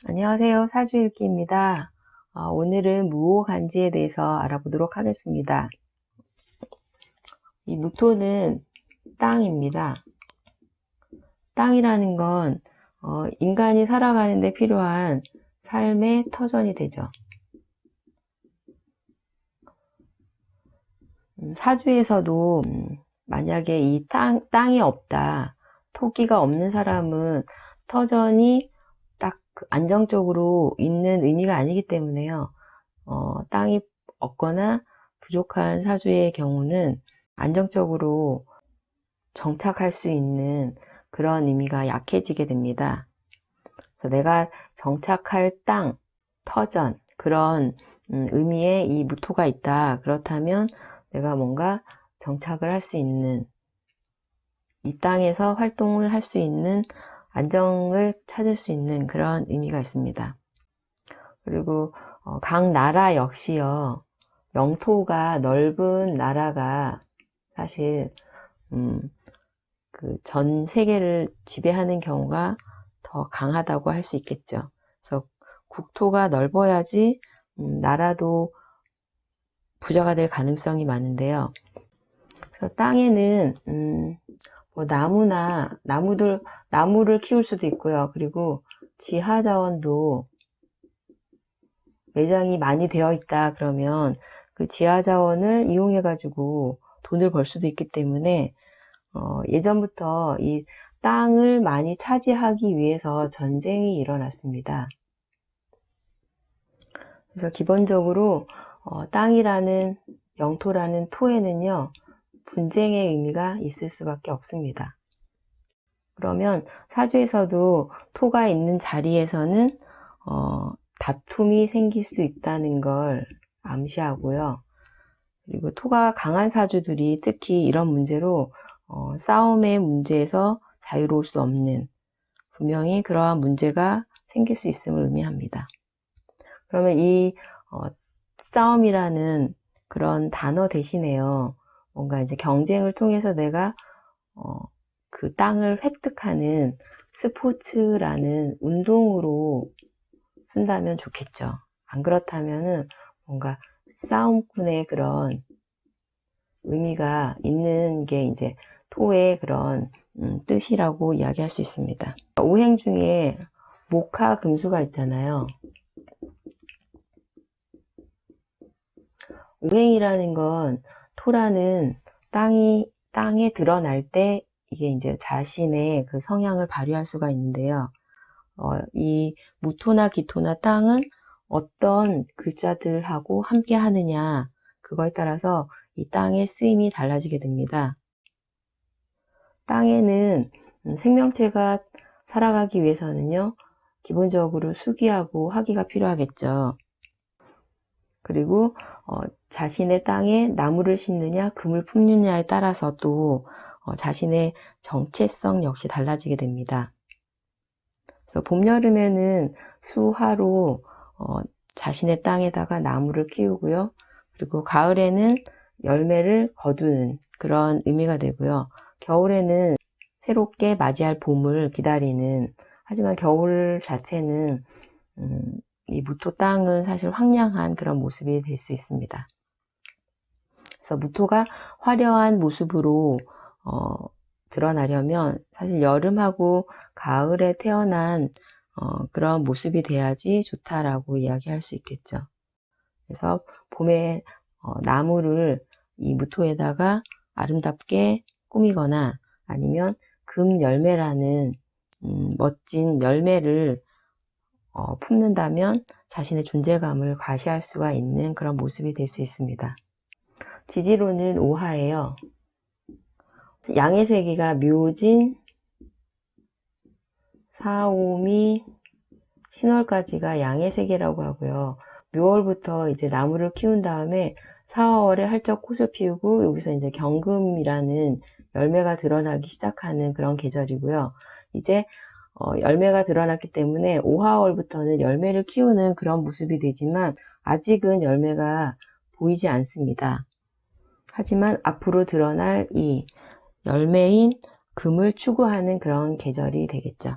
안녕하세요. 사주일기입니다. 오늘은 무오간지에 대해서 알아보도록 하겠습니다. 이 무토는 땅입니다. 땅이라는 건 인간이 살아가는 데 필요한 삶의 터전이 되죠. 사주에서도 만약에 이 땅이 없다, 토기가 없는 사람은 터전이 딱 안정적으로 있는 의미가 아니기 때문에요. 땅이 없거나 부족한 사주의 경우는 안정적으로 정착할 수 있는 그런 의미가 약해지게 됩니다. 그래서 내가 정착할 땅, 터전, 그런 의미의 이 무토가 있다. 그렇다면 내가 뭔가 정착을 할 수 있는, 이 땅에서 활동을 할 수 있는, 안정을 찾을 수 있는 그런 의미가 있습니다. 그리고 각 나라 역시요, 영토가 넓은 나라가 사실 그 전 세계를 지배하는 경우가 더 강하다고 할 수 있겠죠. 그래서 국토가 넓어야지 나라도 부자가 될 가능성이 많은데요. 그래서 땅에는 뭐 나무를 키울 수도 있고요. 그리고 지하 자원도 매장이 많이 되어 있다 그러면 그 지하 자원을 이용해 가지고 돈을 벌 수도 있기 때문에 예전부터 이 땅을 많이 차지하기 위해서 전쟁이 일어났습니다. 그래서 기본적으로 땅이라는, 영토라는 토에는요, 분쟁의 의미가 있을 수밖에 없습니다. 그러면 사주에서도 토가 있는 자리에서는 다툼이 생길 수 있다는 걸 암시하고요. 그리고 토가 강한 사주들이 특히 이런 문제로 싸움의 문제에서 자유로울 수 없는, 분명히 그러한 문제가 생길 수 있음을 의미합니다. 그러면 이 싸움이라는 그런 단어 대신에요, 뭔가 이제 경쟁을 통해서 내가 그 땅을 획득하는 스포츠라는 운동으로 쓴다면 좋겠죠. 안 그렇다면은 뭔가 싸움꾼의 그런 의미가 있는 게 이제 토의 그런 뜻이라고 이야기할 수 있습니다. 오행 중에 목화 금수가 있잖아요. 오행이라는 건 토라는 땅에 드러날 때 이게 이제 자신의 그 성향을 발휘할 수가 있는데요. 이 무토나 기토나 땅은 어떤 글자들하고 함께 하느냐, 그거에 따라서 이 땅의 쓰임이 달라지게 됩니다. 땅에는 생명체가 살아가기 위해서는요, 기본적으로 수기하고 화기가 필요하겠죠. 그리고 자신의 땅에 나무를 심느냐, 금을 품느냐에 따라서 또 자신의 정체성 역시 달라지게 됩니다. 그래서 봄, 여름에는 수화로 자신의 땅에다가 나무를 키우고요. 그리고 가을에는 열매를 거두는 그런 의미가 되고요. 겨울에는 새롭게 맞이할 봄을 기다리는, 하지만 겨울 자체는 이 무토 땅은 사실 황량한 그런 모습이 될 수 있습니다. 그래서 무토가 화려한 모습으로 드러나려면 사실 여름하고 가을에 태어난 그런 모습이 돼야지 좋다라고 이야기할 수 있겠죠. 그래서 봄에 나무를 이 무토에다가 아름답게 꾸미거나 아니면 금 열매라는 멋진 열매를 품는다면 자신의 존재감을 과시할 수가 있는 그런 모습이 될 수 있습니다. 지지로는 오화예요. 양의 세기가 묘진, 사오미, 신월까지가 양의 세계라고 하고요. 묘월부터 이제 나무를 키운 다음에 4월에 활짝 꽃을 피우고 여기서 이제 경금이라는 열매가 드러나기 시작하는 그런 계절이고요. 이제 열매가 드러났기 때문에 5화월부터는 열매를 키우는 그런 모습이 되지만 아직은 열매가 보이지 않습니다. 하지만 앞으로 드러날 이 열매인 금을 추구하는 그런 계절이 되겠죠.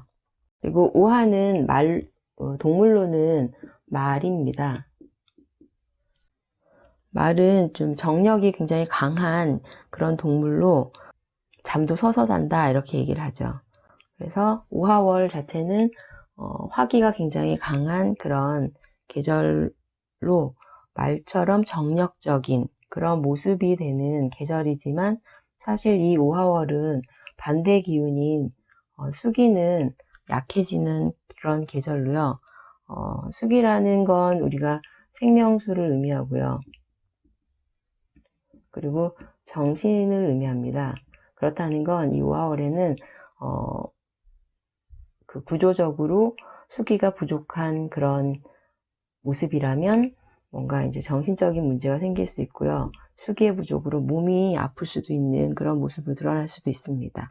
그리고 오화는 동물로는 말입니다. 말은 좀 정력이 굉장히 강한 그런 동물로 잠도 서서 잔다 이렇게 얘기를 하죠. 그래서 5화월 자체는 화기가 굉장히 강한 그런 계절로 말처럼 정력적인 그런 모습이 되는 계절이지만 사실 이 5화월은 반대 기운인 수기는 약해지는 그런 계절로요. 수기라는 건 우리가 생명수를 의미하고요. 그리고 정신을 의미합니다. 그렇다는 건 이 5화월에는 그 구조적으로 수기가 부족한 그런 모습이라면 뭔가 이제 정신적인 문제가 생길 수 있고요. 수기의 부족으로 몸이 아플 수도 있는 그런 모습으로 드러날 수도 있습니다.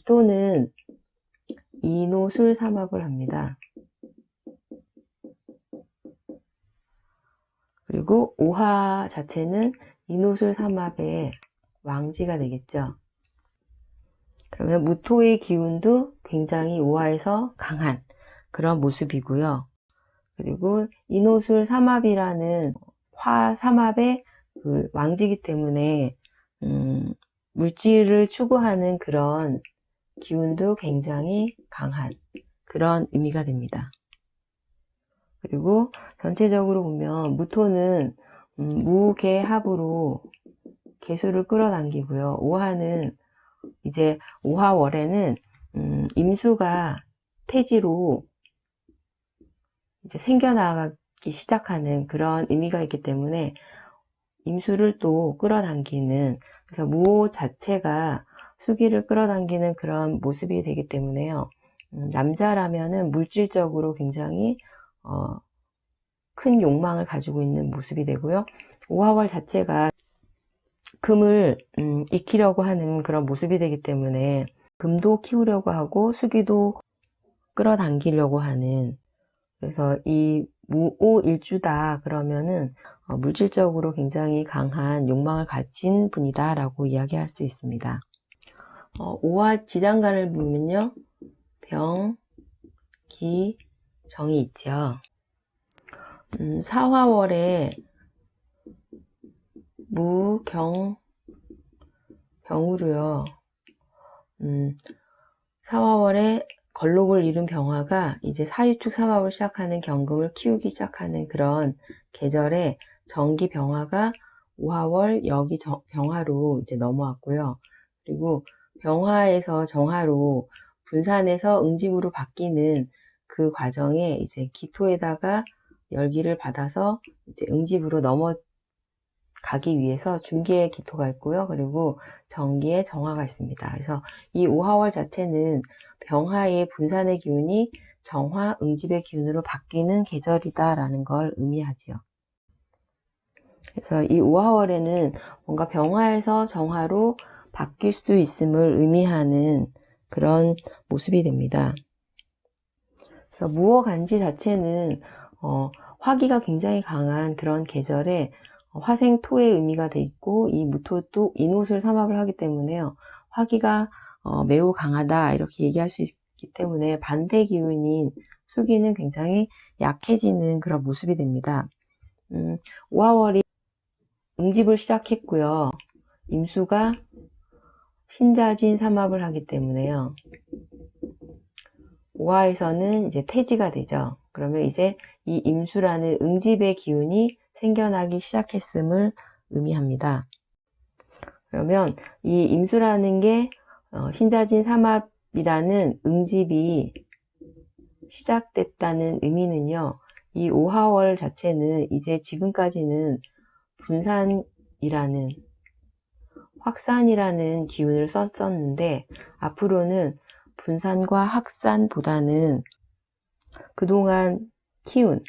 또는 인호술 삼합을 합니다. 그리고 5화 자체는 인호술 삼합의 왕지가 되겠죠. 그러면 무토의 기운도 굉장히 5화에서 강한 그런 모습이고요. 그리고 인호술 삼합이라는 화 삼합의 그 왕지이기 때문에 물질을 추구하는 그런 기운도 굉장히 강한 그런 의미가 됩니다. 그리고 전체적으로 보면 무토는 무계합으로 계수를 끌어당기고요. 5화는 이제 5화월에는 임수가 태지로 이제 생겨나기 시작하는 그런 의미가 있기 때문에 임수를 또 끌어당기는, 그래서 무호 자체가 수기를 끌어당기는 그런 모습이 되기 때문에요. 남자라면은 물질적으로 굉장히 큰 욕망을 가지고 있는 모습이 되고요. 5화월 자체가 금을 익히려고 하는 그런 모습이 되기 때문에 금도 키우려고 하고 수기도 끌어당기려고 하는, 그래서 이 무오일주다 그러면은 물질적으로 굉장히 강한 욕망을 가진 분이다 라고 이야기할 수 있습니다. 5화 지장간을 보면요, 병, 기, 정이 있죠. 4화월에 무, 경, 병으로요. 4화월에 걸록을 이룬 병화가 이제 사유축 삼합을 시작하는 경금을 키우기 시작하는 그런 계절에 정기 병화가 5화월 여기 병화로 이제 넘어왔고요. 그리고 병화에서 정화로 분산해서 응집으로 바뀌는 그 과정에 이제 기토에다가 열기를 받아서 이제 응집으로 넘어가기 위해서 중기의 기토가 있고요. 그리고 정기의 정화가 있습니다. 그래서 이 5화월 자체는 병화의 분산의 기운이 정화, 응집의 기운으로 바뀌는 계절이다라는 걸 의미하지요. 그래서 이 5화월에는 뭔가 병화에서 정화로 바뀔 수 있음을 의미하는 그런 모습이 됩니다. 그래서 무어간지 자체는 화기가 굉장히 강한 그런 계절에 화생토의 의미가 돼 있고, 이 무토도 인옷을 삼합을 하기 때문에요. 화기가 매우 강하다 이렇게 얘기할 수 있기 때문에 반대 기운인 수기는 굉장히 약해지는 그런 모습이 됩니다. 5화월이 응집을 시작했고요. 임수가 신자진 삼합을 하기 때문에요. 5화에서는 이제 태지가 되죠. 그러면 이제 이 임수라는 응집의 기운이 생겨나기 시작했음을 의미합니다. 그러면 이 임수라는 게 신자진 삼합이라는 응집이 시작됐다는 의미는요, 이 5화월 자체는 이제 지금까지는 분산이라는, 확산이라는 기운을 썼었는데 앞으로는 분산과 확산보다는 그동안 키운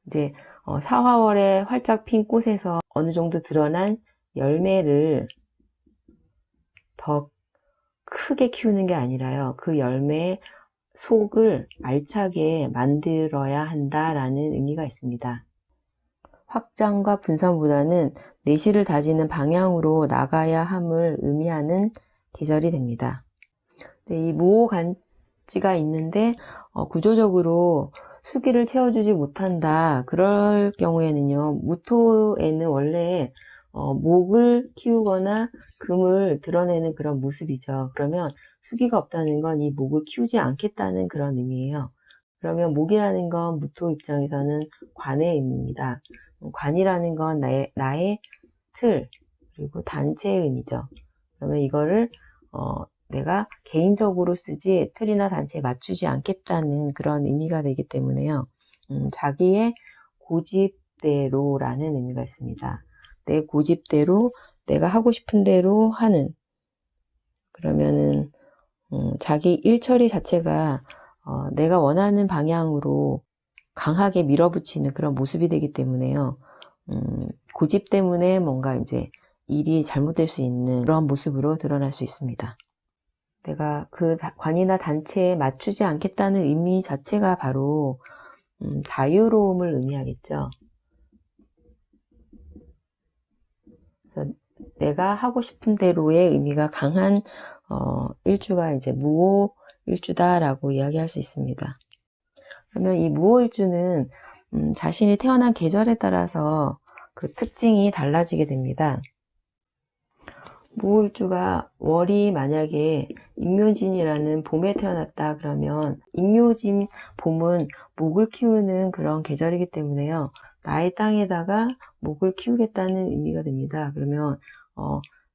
이제 4화월에 활짝 핀 꽃에서 어느 정도 드러난 열매를 더 크게 키우는 게 아니라요, 그 열매의 속을 알차게 만들어야 한다라는 의미가 있습니다. 확장과 분산보다는 내실을 다지는 방향으로 나가야 함을 의미하는 계절이 됩니다. 이 무오간지가 있는데 구조적으로 수기를 채워주지 못한다. 그럴 경우에는요, 무토에는 원래 목을 키우거나 금을 드러내는 그런 모습이죠. 그러면 수기가 없다는 건 이 목을 키우지 않겠다는 그런 의미예요. 그러면 목이라는 건 무토 입장에서는 관의 의미입니다. 관이라는 건 나의 틀, 그리고 단체의 의미죠. 그러면 이거를 내가 개인적으로 쓰지 틀이나 단체에 맞추지 않겠다는 그런 의미가 되기 때문에요. 자기의 고집대로라는 의미가 있습니다. 내 고집대로 내가 하고 싶은 대로 하는, 그러면은 자기 일처리 자체가 내가 원하는 방향으로 강하게 밀어붙이는 그런 모습이 되기 때문에요. 고집 때문에 뭔가 이제 일이 잘못될 수 있는 그런 모습으로 드러날 수 있습니다. 내가 그 관이나 단체에 맞추지 않겠다는 의미 자체가 바로 자유로움을 의미하겠죠. 그래서 내가 하고 싶은 대로의 의미가 강한 일주가 이제 무오 일주다라고 이야기할 수 있습니다. 그러면 이 무오 일주는 자신이 태어난 계절에 따라서 그 특징이 달라지게 됩니다. 무오일주가 월이 만약에 임묘진이라는 봄에 태어났다 그러면 임묘진 봄은 목을 키우는 그런 계절이기 때문에요. 나의 땅에다가 목을 키우겠다는 의미가 됩니다. 그러면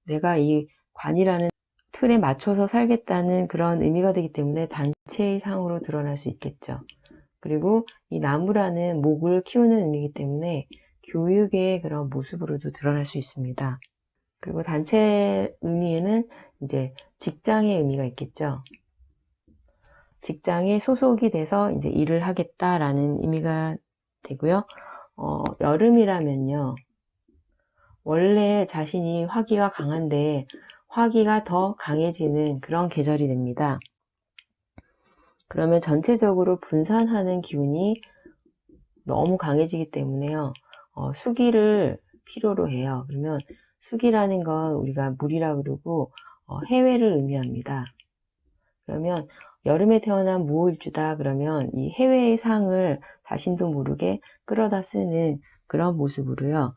내가 이 관이라는 틀에 맞춰서 살겠다는 그런 의미가 되기 때문에 단체의 상으로 드러날 수 있겠죠. 그리고 이 나무라는 목을 키우는 의미이기 때문에 교육의 그런 모습으로도 드러날 수 있습니다. 그리고 단체 의미에는 이제 직장의 의미가 있겠죠. 직장에 소속이 돼서 이제 일을 하겠다라는 의미가 되고요. 여름이라면요. 원래 자신이 화기가 강한데 화기가 더 강해지는 그런 계절이 됩니다. 그러면 전체적으로 분산하는 기운이 너무 강해지기 때문에요. 수기를 필요로 해요. 그러면 수기라는 건 우리가 물이라 그러고 해외를 의미합니다. 그러면 여름에 태어난 무오일주다 그러면 이 해외의 상을 자신도 모르게 끌어다 쓰는 그런 모습으로요.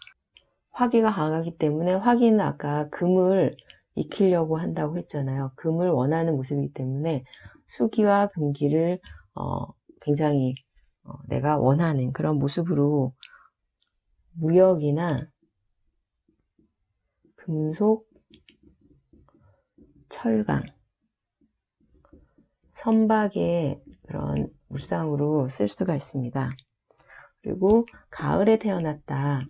화기가 강하기 때문에 화기는 아까 금을 익히려고 한다고 했잖아요. 금을 원하는 모습이기 때문에 수기와 금기를 굉장히 내가 원하는 그런 모습으로 무역이나 금속, 철강, 선박의 그런 물상으로 쓸 수가 있습니다. 그리고 가을에 태어났다.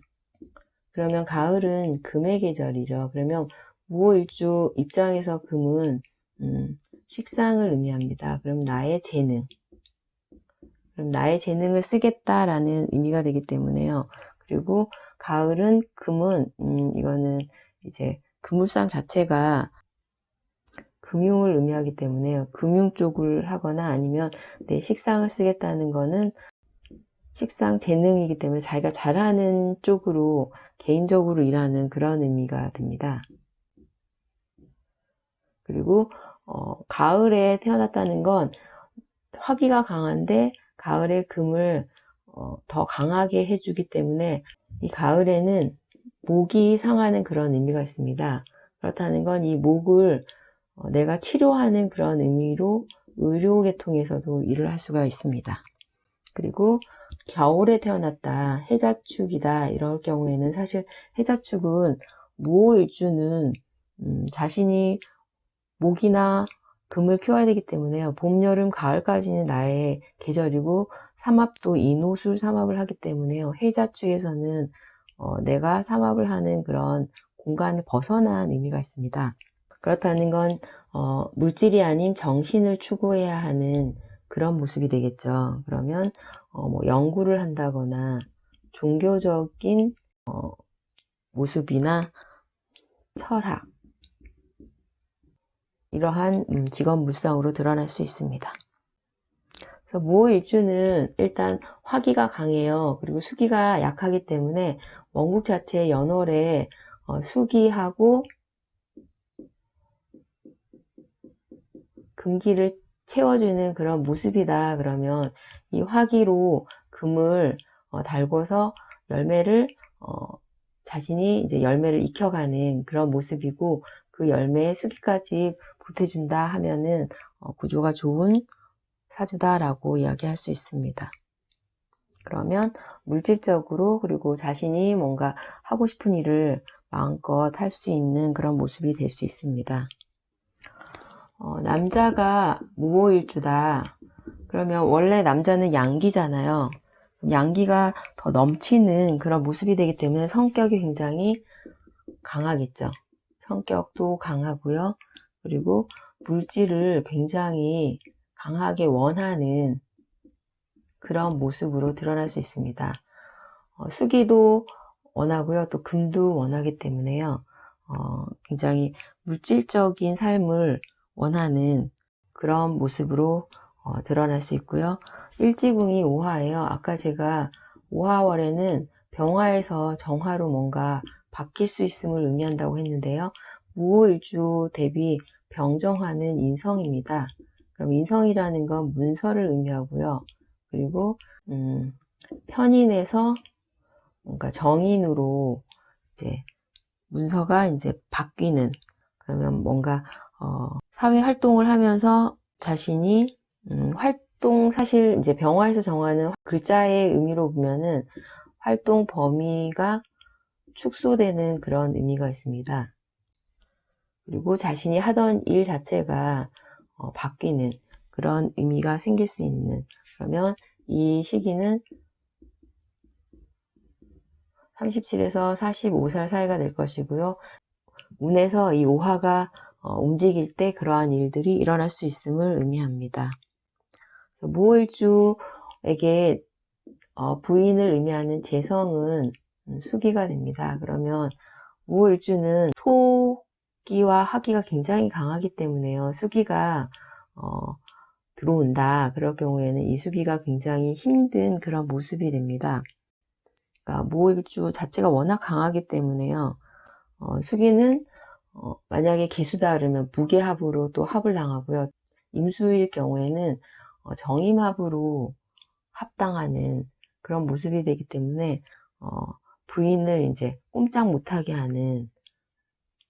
그러면 가을은 금의 계절이죠. 그러면 무오일주 입장에서 금은 식상을 의미합니다. 그럼 나의 재능. 그럼 나의 재능을 쓰겠다라는 의미가 되기 때문에요. 그리고 가을은 금은 이거는 이제 금물상 자체가 금융을 의미하기 때문에 금융 쪽을 하거나 아니면 내 식상을 쓰겠다는 거는 식상 재능이기 때문에 자기가 잘하는 쪽으로 개인적으로 일하는 그런 의미가 됩니다. 그리고 가을에 태어났다는 건 화기가 강한데 가을에 금을 더 강하게 해주기 때문에 이 가을에는 목이 상하는 그런 의미가 있습니다. 그렇다는 건 이 목을 내가 치료하는 그런 의미로 의료계통에서도 일을 할 수가 있습니다. 그리고 겨울에 태어났다, 해자축이다 이럴 경우에는 사실 해자축은 무오일주는 자신이 목이나 금을 키워야 되기 때문에요. 봄, 여름, 가을까지는 나의 계절이고 삼합도 인호술 삼합을 하기 때문에요. 해자축에서는 내가 삼합을 하는 그런 공간을 벗어난 의미가 있습니다. 그렇다는 건 물질이 아닌 정신을 추구해야 하는 그런 모습이 되겠죠. 그러면 뭐 연구를 한다거나 종교적인 모습이나 철학 이러한 직업 물상으로 드러날 수 있습니다. 그래서 무오일주는 일단 화기가 강해요. 그리고 수기가 약하기 때문에 원국 자체의 연월에 수기하고 금기를 채워주는 그런 모습이다. 그러면 이 화기로 금을 달궈서 열매를 자신이 이제 열매를 익혀가는 그런 모습이고, 그 열매에 수기까지 보태준다 하면은 구조가 좋은 사주다라고 이야기할 수 있습니다. 그러면 물질적으로, 그리고 자신이 뭔가 하고 싶은 일을 마음껏 할 수 있는 그런 모습이 될 수 있습니다. 남자가 무오일주다. 그러면 원래 남자는 양기잖아요. 양기가 더 넘치는 그런 모습이 되기 때문에 성격이 굉장히 강하겠죠. 성격도 강하고요. 그리고 물질을 굉장히 강하게 원하는 그런 모습으로 드러날 수 있습니다. 수기도 원하고요. 또 금도 원하기 때문에요. 굉장히 물질적인 삶을 원하는 그런 모습으로 드러날 수 있고요. 일지궁이 오화예요. 아까 제가 오화월에는 병화에서 정화로 뭔가 바뀔 수 있음을 의미한다고 했는데요. 무오일주 대비 병정화는 인성입니다. 그럼 인성이라는 건 문서를 의미하고요. 그리고 편인에서 뭔가 정인으로 이제 문서가 이제 바뀌는, 그러면 뭔가 사회 활동을 하면서 자신이 활동, 사실 이제 병화에서 정하는 글자의 의미로 보면은 활동 범위가 축소되는 그런 의미가 있습니다. 그리고 자신이 하던 일 자체가 바뀌는 그런 의미가 생길 수 있는, 그러면 이 시기는 37에서 45살 사이가 될 것이고요. 운에서 이 오화가 움직일 때 그러한 일들이 일어날 수 있음을 의미합니다. 무오일주에게 부인을 의미하는 재성은 수기가 됩니다. 그러면 무오일주는 토기와 화기가 굉장히 강하기 때문에요. 수기가 들어온다. 그럴 경우에는 이 수기가 굉장히 힘든 그런 모습이 됩니다. 그러니까 무오일주 자체가 워낙 강하기 때문에요. 수기는 만약에 개수다 그러면 무게합으로 또 합을 당하고요. 임수일 경우에는 정임합으로 합당하는 그런 모습이 되기 때문에 부인을 이제 꼼짝 못하게 하는,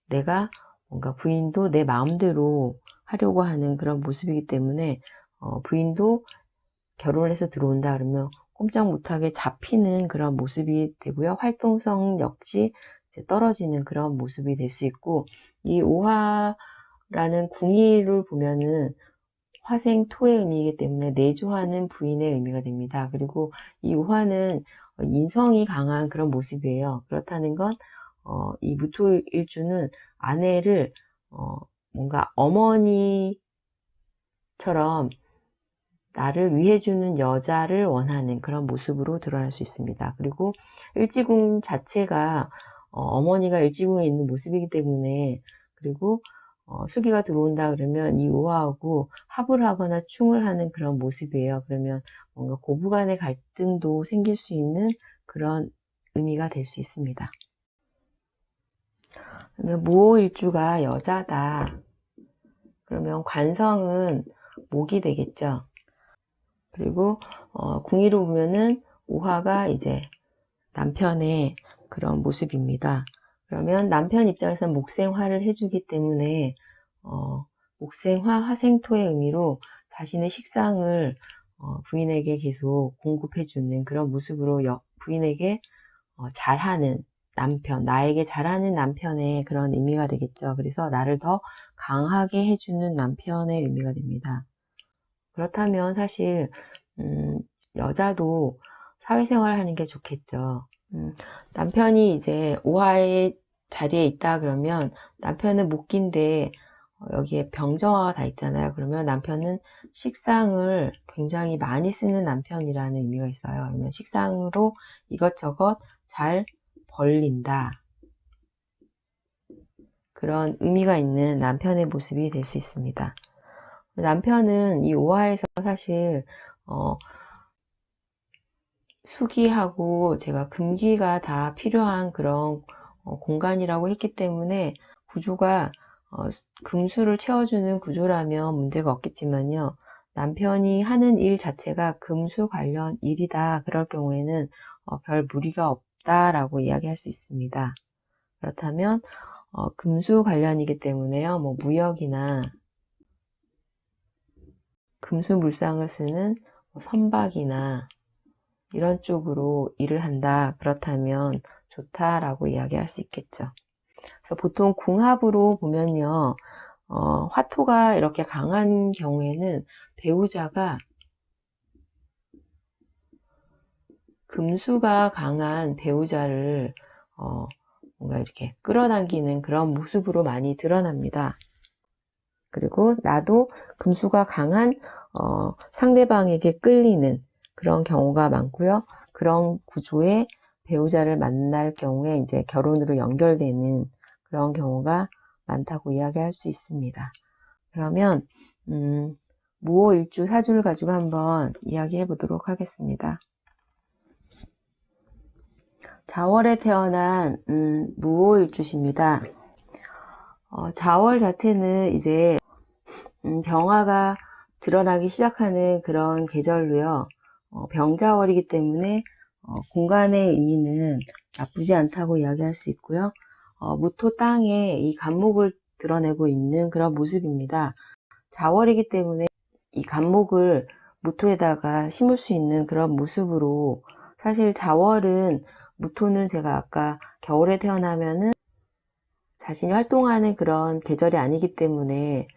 내가 뭔가 부인도 내 마음대로 하려고 하는 그런 모습이기 때문에 부인도 결혼을 해서 들어온다 그러면 꼼짝 못하게 잡히는 그런 모습이 되고요. 활동성 역시 이제 떨어지는 그런 모습이 될 수 있고, 이 오화라는 궁의를 보면은 화생 토의 의미이기 때문에 내조하는 부인의 의미가 됩니다. 그리고 이 오화는 인성이 강한 그런 모습이에요. 그렇다는 건 이 무토일주는 아내를 뭔가 어머니처럼 나를 위해주는 여자를 원하는 그런 모습으로 드러날 수 있습니다. 그리고 일지궁 자체가 어머니가 일지궁에 있는 모습이기 때문에, 그리고 수기가 들어온다 그러면 이 오화하고 합을 하거나 충을 하는 그런 모습이에요. 그러면 뭔가 고부간의 갈등도 생길 수 있는 그런 의미가 될 수 있습니다. 그러면 무오일주가 여자다. 그러면 관성은 목이 되겠죠. 그리고 궁의로 보면은 오화가 이제 남편의 그런 모습입니다. 그러면 남편 입장에서는 목생화를 해주기 때문에 목생화, 화생토의 의미로 자신의 식상을 부인에게 계속 공급해주는 그런 모습으로 부인에게 잘하는 남편, 나에게 잘하는 남편의 그런 의미가 되겠죠. 그래서 나를 더 강하게 해주는 남편의 의미가 됩니다. 그렇다면 사실 여자도 사회생활을 하는 게 좋겠죠. 남편이 이제 오화의 자리에 있다 그러면 남편은 목기인데 여기에 병정화가 다 있잖아요. 그러면 남편은 식상을 굉장히 많이 쓰는 남편이라는 의미가 있어요. 그러면 식상으로 이것저것 잘 벌린다. 그런 의미가 있는 남편의 모습이 될 수 있습니다. 남편은 이 오화에서 사실 수기하고 제가 금기가 다 필요한 그런 공간이라고 했기 때문에 구조가 금수를 채워주는 구조라면 문제가 없겠지만요. 남편이 하는 일 자체가 금수 관련 일이다. 그럴 경우에는 별 무리가 없다라고 이야기할 수 있습니다. 그렇다면 금수 관련이기 때문에요. 뭐 무역이나 금수 물상을 쓰는 선박이나 이런 쪽으로 일을 한다. 그렇다면 좋다라고 이야기할 수 있겠죠. 그래서 보통 궁합으로 보면요. 화토가 이렇게 강한 경우에는 배우자가 금수가 강한 배우자를 뭔가 이렇게 끌어당기는 그런 모습으로 많이 드러납니다. 그리고 나도 금수가 강한 상대방에게 끌리는 그런 경우가 많고요. 그런 구조의 배우자를 만날 경우에 이제 결혼으로 연결되는 그런 경우가 많다고 이야기할 수 있습니다. 그러면 무오일주 사주를 가지고 한번 이야기해 보도록 하겠습니다. 자월에 태어난 무오일주십니다. 자월 자체는 이제 병화가 드러나기 시작하는 그런 계절로요. 병자월이기 때문에 공간의 의미는 나쁘지 않다고 이야기할 수 있고요. 무토 땅에 이 간목을 드러내고 있는 그런 모습입니다. 자월이기 때문에 이 간목을 무토에다가 심을 수 있는 그런 모습으로, 사실 자월은 무토는 제가 아까 겨울에 태어나면은 자신이 활동하는 그런 계절이 아니기 때문에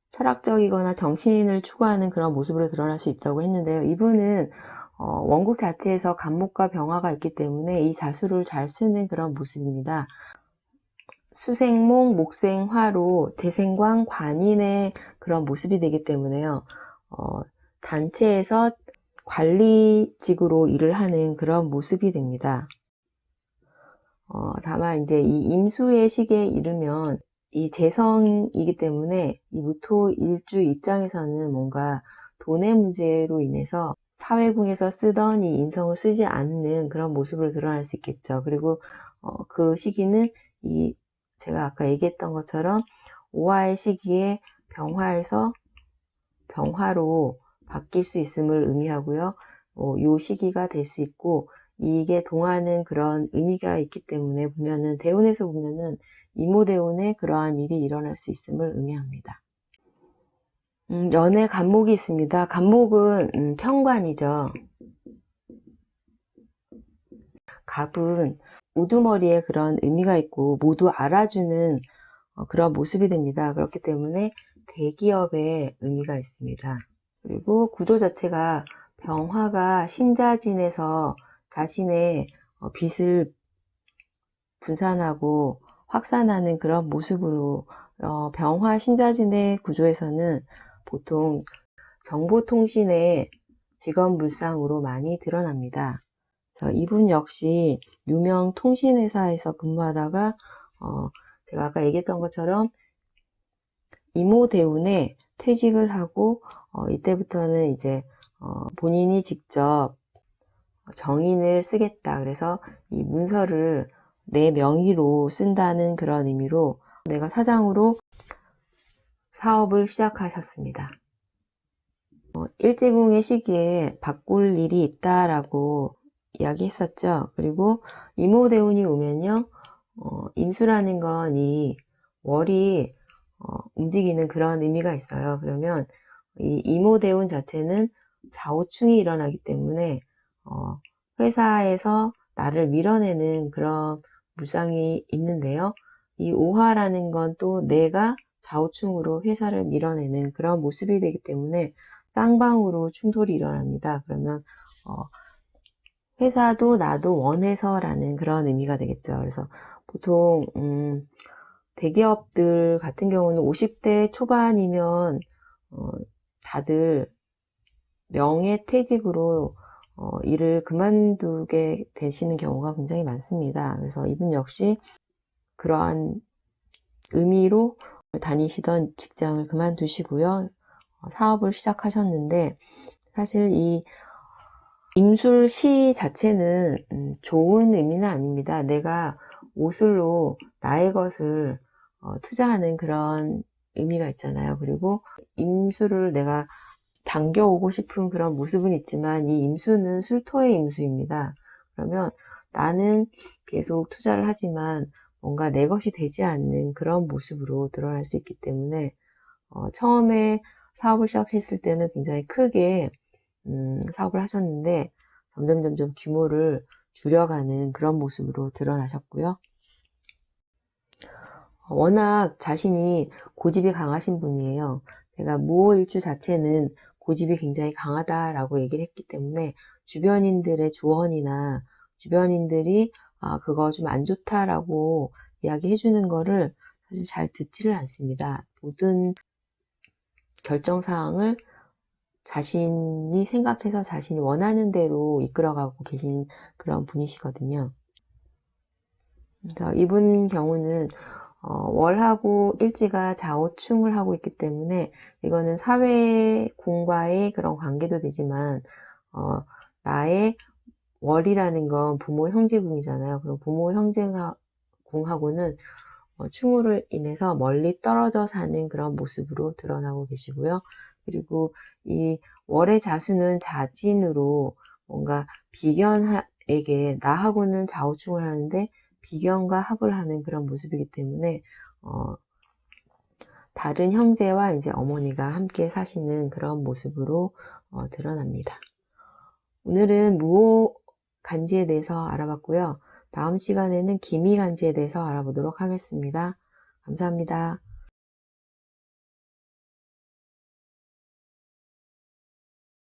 철학적이거나 정신을 추구하는 그런 모습으로 드러날 수 있다고 했는데요. 이분은 원국 자체에서 간목과 병화가 있기 때문에 이 자수를 잘 쓰는 그런 모습입니다. 수생목, 목생화로 재생관, 관인의 그런 모습이 되기 때문에요. 단체에서 관리직으로 일을 하는 그런 모습이 됩니다. 다만 이제 이 임수의 시기에 이르면 이 재성이기 때문에 이 무토 일주 입장에서는 뭔가 돈의 문제로 인해서 사회궁에서 쓰던 이 인성을 쓰지 않는 그런 모습으로 드러날 수 있겠죠. 그리고 그 시기는 이 제가 아까 얘기했던 것처럼 오화의 시기에 병화에서 정화로 바뀔 수 있음을 의미하고요. 요 시기가 될 수 있고, 이게 동하는 그런 의미가 있기 때문에 보면은 대운에서 보면은 이모대운에 그러한 일이 일어날 수 있음을 의미합니다. 연에 간목이 있습니다. 간목은 편관이죠. 갑은 우두머리에 그런 의미가 있고 모두 알아주는 그런 모습이 됩니다. 그렇기 때문에 대기업의 의미가 있습니다. 그리고 구조 자체가 병화가 신자진에서 자신의 빚을 분산하고 확산하는 그런 모습으로 병화 신자진의 구조에서는 보통 정보통신의 직업물상으로 많이 드러납니다. 그래서 이분 역시 유명 통신회사에서 근무하다가 제가 아까 얘기했던 것처럼 이모대운에 퇴직을 하고 이때부터는 이제 본인이 직접 정인을 쓰겠다. 그래서 이 문서를 내 명의로 쓴다는 그런 의미로 내가 사장으로 사업을 시작하셨습니다. 일지궁의 시기에 바꿀 일이 있다라고 이야기했었죠. 그리고 이모대운이 오면요, 임수라는 건 이 월이 움직이는 그런 의미가 있어요. 그러면 이 이모대운 자체는 좌우충이 일어나기 때문에 회사에서 나를 밀어내는 그런 물상이 있는데요. 이 오화라는 건 또 내가 좌우충으로 회사를 밀어내는 그런 모습이 되기 때문에 쌍방으로 충돌이 일어납니다. 그러면 회사도 나도 원해서라는 그런 의미가 되겠죠. 그래서 보통 대기업들 같은 경우는 50대 초반이면 다들 명예퇴직으로 일을 그만두게 되시는 경우가 굉장히 많습니다. 그래서 이분 역시 그러한 의미로 다니시던 직장을 그만두시고요. 사업을 시작하셨는데, 사실 이 임술시 자체는 좋은 의미는 아닙니다. 내가 오술로 나의 것을 투자하는 그런 의미가 있잖아요. 그리고 임수를 내가 당겨오고 싶은 그런 모습은 있지만 이 임수는 술토의 임수입니다. 그러면 나는 계속 투자를 하지만 뭔가 내 것이 되지 않는 그런 모습으로 드러날 수 있기 때문에 처음에 사업을 시작했을 때는 굉장히 크게 사업을 하셨는데 점점 규모를 줄여가는 그런 모습으로 드러나셨고요. 워낙 자신이 고집이 강하신 분이에요. 제가 무호일주 자체는 고집이 굉장히 강하다라고 얘기를 했기 때문에 주변인들의 조언이나 주변인들이 그거 좀 안 좋다라고 이야기해 주는 거를 사실 잘 듣지를 않습니다. 모든 결정사항을 자신이 생각해서 자신이 원하는 대로 이끌어가고 계신 그런 분이시거든요. 그래서 이분 경우는 월하고 일지가 좌우충을 하고 있기 때문에 이거는 사회궁과의 그런 관계도 되지만 나의 월이라는 건 부모 형제궁이잖아요. 그럼 부모 형제궁하고는 충으로 인해서 멀리 떨어져 사는 그런 모습으로 드러나고 계시고요. 그리고 이 월의 자수는 자진으로 뭔가 비견에게 나하고는 좌우충을 하는데 비견과 합을 하는 그런 모습이기 때문에 다른 형제와 이제 어머니가 함께 사시는 그런 모습으로 드러납니다. 오늘은 무호 간지에 대해서 알아봤고요. 다음 시간에는 기미 간지에 대해서 알아보도록 하겠습니다. 감사합니다.